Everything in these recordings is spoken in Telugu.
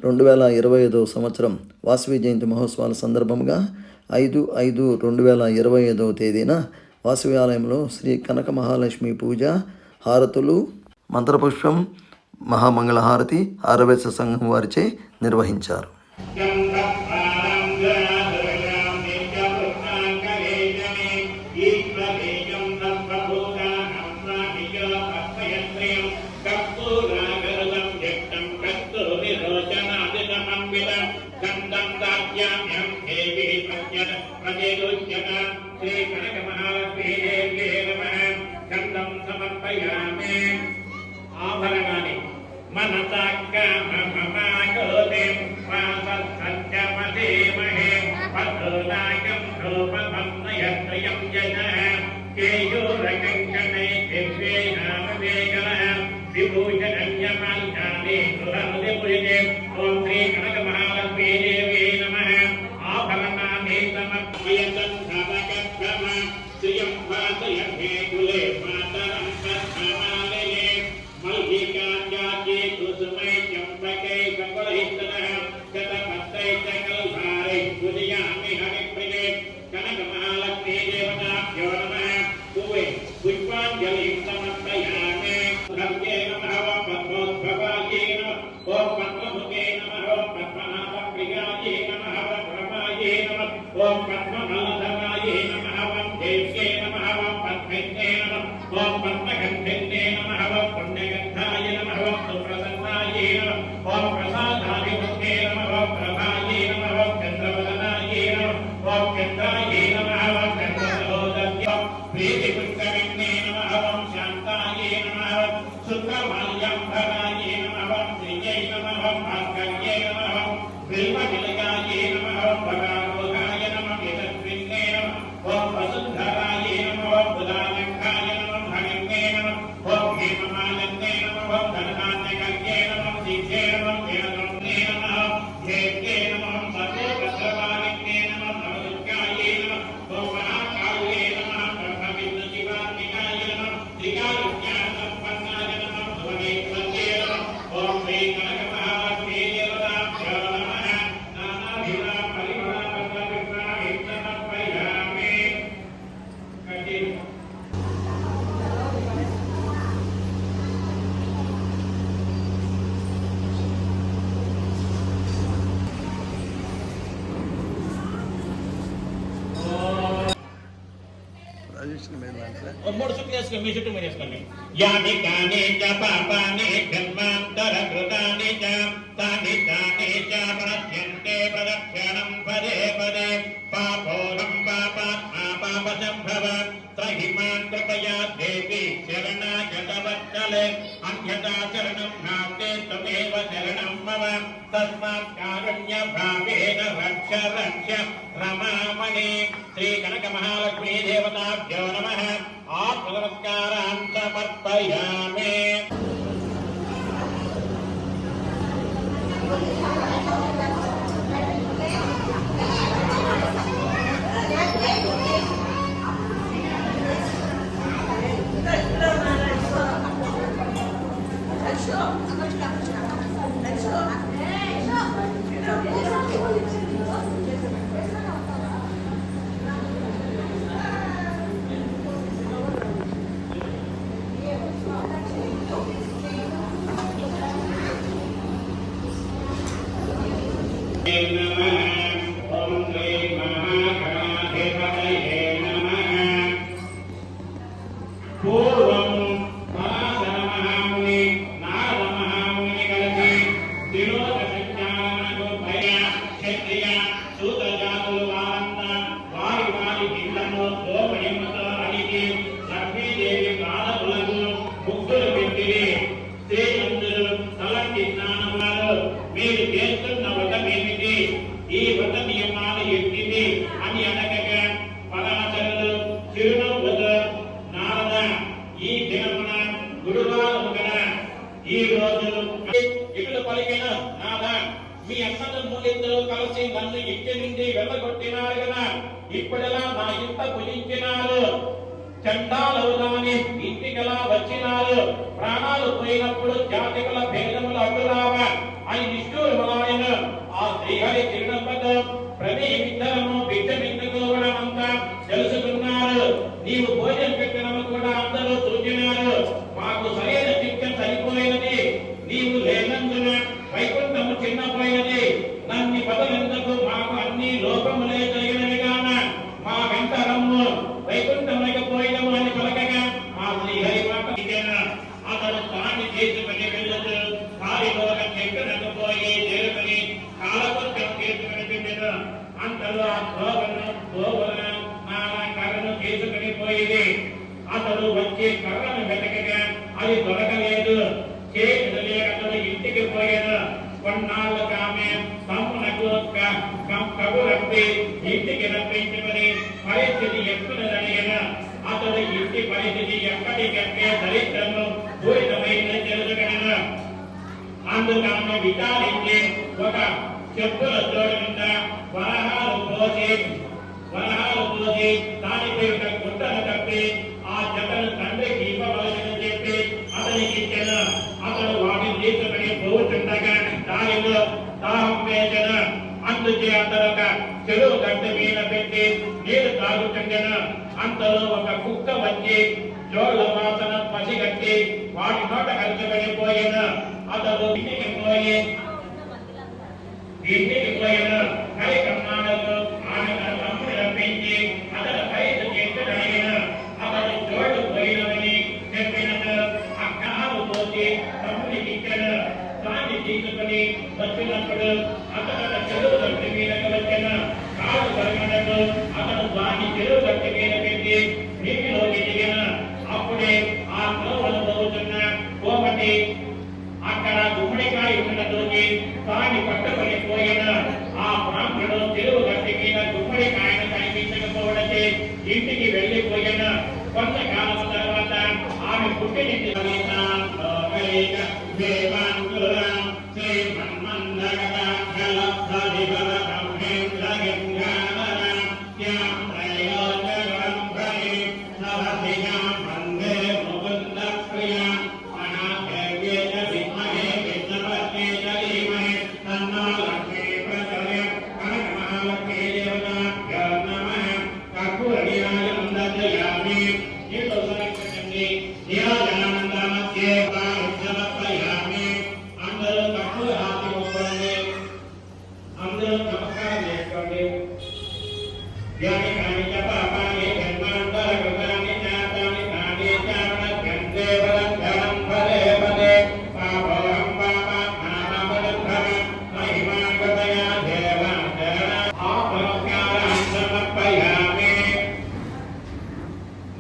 2025 సంవత్సరం వాసవి జయంతి మహోత్సవాల సందర్భంగా 5/5/2025 తేదీన వాసవి ఆలయంలో శ్రీ కనక మహాలక్ష్మి పూజ, హారతులు, మంత్రపుష్పం, మహామంగళహారతి ఆర్యవైశ్య సంఘం వారిచే నిర్వహించారు. శ్రీ కనక మహాలక్ష్మీ దేవ్యే నమః. గంధం సమర్పయామి. ఆభరణాన్ని మనసా కామమాగోదే వాసత్సత్యమధీమహే పద్మనాయకం రూపమన్నయత్రయం జనః కేయూరకంకణే దివ్యే నామవేగలః విభూషణ్యమాల్యాని గృహముదిపురితే. ఓం శ్రీ కనక మహాలక్ష్మీ దేవ్యే నమః. ఆభరణాన్ని సమర్పయతం ధనకద్భమ శ్రియం వాసయమే కులే మాతరం పద్మమాలయే మల్లికాంజాతి కుసుమై చంపకై సకులహితనః శతపత్రై చ కల్హారై పూజయామి హరిప్రియే. కనక మహాలక్ష్మీ దేవతాభ్యో నమః. పుష్పాంజలిం సమర్పయామి. ద్రవ్యే నమః. పద్మోద్భవాయే నమః. ఓం పద్మముఖే నమః. ఓం పద్మనాభప్రియాయే నమః. ఓం రమాయే నమః. ఓం పద్మమాధవాయే నమః. ఓం దేవ్యే నమః. ఓం పద్మిన్యే నమః. ఓం పద్మగంధిన్యే నమః. ఓం పుణ్యగంధాయ నమః. ఓం సుప్రసన్నాయే నమః. ఓం ప్రసాదాభిముఖే నమః. ఓం ప్రభాయే నమః. ఓం చంద్రవదనాయే నమః. ఓం చంద్రాయే నమః. ఓం చంద్రసహోదర్య ప్రీతిపుష్కరిణ్యే నమః. ఓం శాంతాయే నమః. ఓం శుక్రమాల్యాంబరాయే నమః. ఓం శ్రీయై నమః. ఓం భాస్కర్యే నమః. ఓం బిల్వవిలయాయే నమః. ఓం భగారోగాయ నమః. యశస్విన్యే నమః. ఓం వసుంధరాయే నమః. ఓం బుధాలంకాయ నమః. హరిణ్యే నమః. ఓం హేమమాలిన్యే నమః. ఓం ధనధాన్యకర్యే నమః. సిద్ధే నమః. ధీరద్రవ్యే నమః. ధేర్యే నమః. సర్వోపద్రవాలిన్యే నమః. నమదుర్గాయే నమః. ఓం మహాకాళ్యే నమః. బ్రహ్మవిష్ణుశివాత్మికాయ నమః. త్రికాలజ్ఞానసంపన్నాయ నమః. భువనేశ్వర్యే నమః. ఓం శ్రీ కనక మహాలక్ష్మీ దేవతాభ్యో నమః. నానాభిధా పరిమళపత్రపుష్పాణి సమర్పయామి. మూడు చుట్టూ వేసుకోండి. మీ చుట్టూ మీరు వేసుకోండి. యాని కాని చ పాపాని జన్మాంతర కృతాని చ తాని తాని చ ప్రత్యంతే ప్రదక్షిణం పదే పదే పాపోహం పాపాత్మా పాప సంభవ త్రహిమాన్ కృపయా దేవి శరణాగతవత్సలే అన్యతా శరణం నాస్తి త్వమేవ శరణం మమ తస్మాత్ కారుణ్య భావేన రక్ష రక్ష రమామణి. శ్రీ కనక మహాలక్ష్మీ దేవతాభ్యో నమః. ఆత్మనమస్కారాన్ సమర్పయామి. ఓం శ్రీ మహాగణాధిపతయే నమః. పూర్వం పరాశర మహాముని నారద మహాముని కలిసి త్రిలోక సంచారణకు భయ క్షత్రియ సూత జాతులు వారంతా వారి వారి ఇళ్లను గోమహిమతో అడిగి లక్ష్మీదేవి పాదములకు ముగ్గులు పెట్టిరి. శ్రీమంతులు తలంటి స్నానములు మీరు చేస్తున్న వ్రతమేమిటి? ఈ వ్రత నియమాలు ఎట్టిది అని అడగగా పరాశరులు చిరునవ్వుతో నారద, ఈ దినమున గురువారము కదా, ఈ రోజు ఇట్లు పలికిన నాథ, మీ అన్నదమ్ములిద్దరూ కలిసి నన్ను ఇంటి నుండి వెళ్ళగొట్టినారు కదా, ఇప్పుడెలా నా ఇంట పుజించినారు? చండాలవుదామని ఇంటికలా వచ్చినారు. ప్రాణాలు పోయినప్పుడు జాతికుల భేదములు అడ్డురావా అని నిష్ఠూరములాయ ఆ శ్రీహరి తిరునమ్మతో ప్రతిమిద్దరము భిక్షమిందుకోవడమంతా తెలుసుకున్నారు. నీవు భోజనం పెట్టడము కూడా అందరూ చూచినారు. మాకు సరైన శిక్ష సరిపోయినది, నీవు లేనందున వైకుంఠము చిన్నపోయినది. నన్ని బదులెందుకు మాకు అన్ని లోపములే జరిగినవి గాన మా వెంట రమ్ము, వైకుంఠములకు పోయినము అని పలకగా ఆ శ్రీహరి మాట అతడు తాన్ని చేసుకుని వెళ్ళదు. కాలిలో ఒక చెట్టునకు పోయి చేరుకుని కాలకొట్టం చేసుకుని పెట్టాను. అంతలో ఆ త్రోవను కర్రను చేసుకుని పోయింది. అతడు వచ్చి కర్రను వెతకగా అది దొరకలేదు. చేతులే అతడు ఇంటికి పోయాను. కొన్నాళ్ళకు ఆమె తమ్మునకు కబురప్పి ఇంటికి రప్పించుకుని పరిస్థితి ఎప్పుడడిగిన అతడు ఇంటి పరిస్థితి ఎప్పటికప్పే దరిద్రము పూరితమైన తెలుసుకన. అందుకని విచారించి ఒక చెప్పుల చోటు నింద వరహాలు పోసి దానిపై ఒక గుట్టను కప్పి ఆ జతను తండ్రికి ఇవ్వవలసిన చెప్పి అతనికి ఇచ్చాను. అతడు వాటిని తీసుకుని పోతుండగా దానిలో దాహం వేసిన. అందుచే అతడు ఒక చెరువు గడ్డ మీద పెట్టి నీరు తాగుతుండెను. అంతలో ఒక కుక్క వచ్చి జోళ్ల వాసన పసిగట్టి వాటి నోట కలిసిపోయిన. అతడు ఇంటికి పోయిన కరికన్నాడకు ఆమె తన తమ్ముడు రప్పించి అతడు ఖరీదు చేస్తుడైన. అతడు జోళ్ళు పోయినవని చెప్పినట్టు ఆ కాలు పోసి తమ్ముడికి ఇచ్చాడు. దాన్ని తీసుకుని వచ్చినప్పుడు అతడు చెరువు గట్టి మీదకి వచ్చిన. కాలు కరిగినట్టు అతడు దాన్ని చెరువు గట్టి మీద పెట్టి నీటిలోకి దిగిన. అప్పుడే ఆ త్రోవను పోతున్న కోపటి అక్కడ గుమ్మడికాయ ఉన్నట్టు దాన్ని పట్టుకొని పోయిన. ఆ బ్రాహ్మణుడు చెరువు గట్టి మీద గుమ్మడికాయను కనిపించకపోవడంతో ఇంటికి వెళ్లిపోయిన. కొంతకాలం తర్వాత ఆమె పుట్టినింటి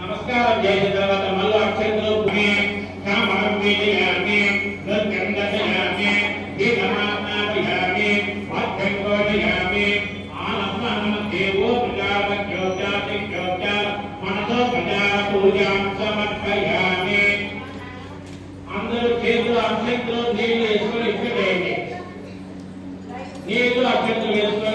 నమస్కారం చేసిన తర్వాత మళ్ళీ అక్షంతో అందరూ చేతులు అక్షంతో నీళ్లు వేసుకొని ఇచ్చేయండి. నీళ్లు అక్షంతో వేసుకొని